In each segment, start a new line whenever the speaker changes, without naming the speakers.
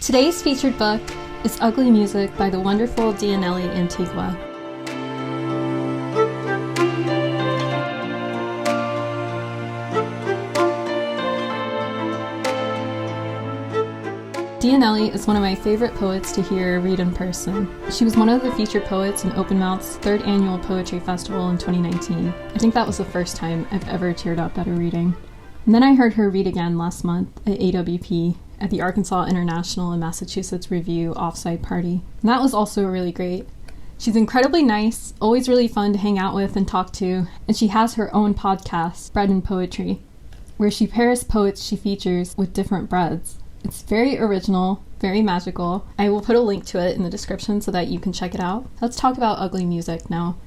Today's featured book is Ugly Music by the wonderful Diannely Antigua. Diannely is one of my favorite poets to hear read in person. She was one of the featured poets in Open Mouth's 3rd annual Poetry Festival in 2019. I think that was the first time I've ever teared up at a reading. And then I heard her read again last month at AWP at the Arkansas International and Massachusetts Review offsite party. And that was also really great. She's incredibly nice, always really fun to hang out with and talk to, and she has her own podcast, Bread and Poetry, where she pairs poets she features with different breads. It's very original, very magical. I will put a link to it in the description so that you can check it out. Let's talk about Ugly Music now.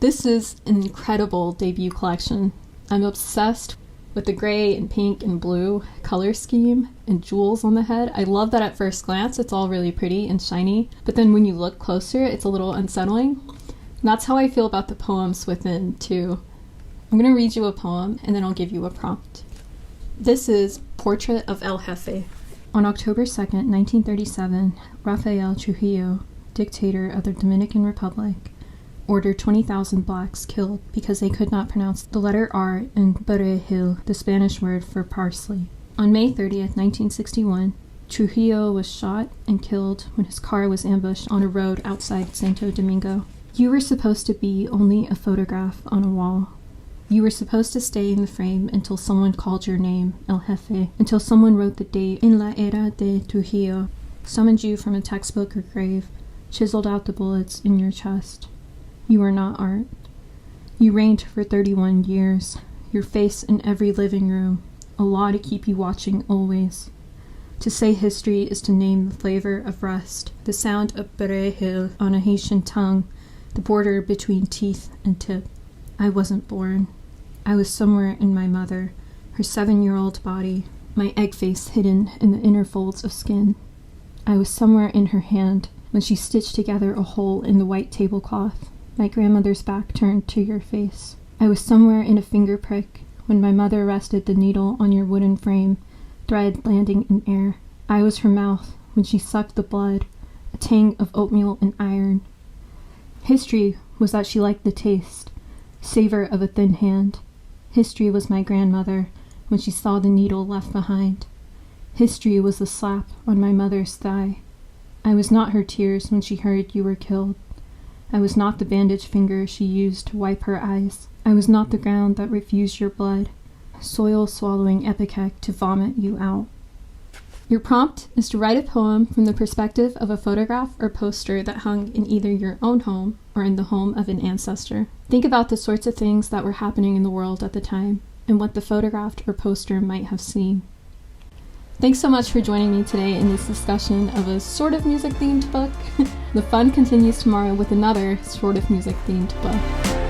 This is an incredible debut collection. I'm obsessed with the gray and pink and blue color scheme and jewels on the head. I love that at first glance it's all really pretty and shiny, but then when you look closer it's a little unsettling. And that's how I feel about the poems within too. I'm going to read you a poem and then I'll give you a prompt. This is Portrait of El Jefe. On October 2nd, 1937, Rafael Trujillo, dictator of the Dominican Republic, ordered 20,000 blacks killed because they could not pronounce the letter R in perejil, the Spanish word for parsley. On May 30th, 1961, Trujillo was shot and killed when his car was ambushed on a road outside Santo Domingo. You were supposed to be only a photograph on a wall. You were supposed to stay in the frame until someone called your name, El Jefe, until someone wrote the date in La Era de Trujillo, summoned you from a textbook or grave, chiseled out the bullets in your chest. You are not art. You reigned for 31 years, your face in every living room, a law to keep you watching always. To say history is to name the flavor of rest, the sound of perejil on a Haitian tongue, the border between teeth and tip. I wasn't born. I was somewhere in my mother, her 7-year-old body, my egg face hidden in the inner folds of skin. I was somewhere in her hand when she stitched together a hole in the white tablecloth, my grandmother's back turned to your face. I was somewhere in a finger prick when my mother rested the needle on your wooden frame, thread landing in air. I was her mouth when she sucked the blood, a tang of oatmeal and iron. History was that she liked the taste, savor of a thin hand. History was my grandmother when she saw the needle left behind. History was the slap on my mother's thigh. I was not her tears when she heard you were killed. I was not the bandaged finger she used to wipe her eyes. I was not the ground that refused your blood, soil swallowing ipecac to vomit you out. Your prompt is to write a poem from the perspective of a photograph or poster that hung in either your own home or in the home of an ancestor. Think about the sorts of things that were happening in the world at the time and what the photograph or poster might have seen. Thanks so much for joining me today in this discussion of a sort of music-themed book. The fun continues tomorrow with another sort of music-themed book.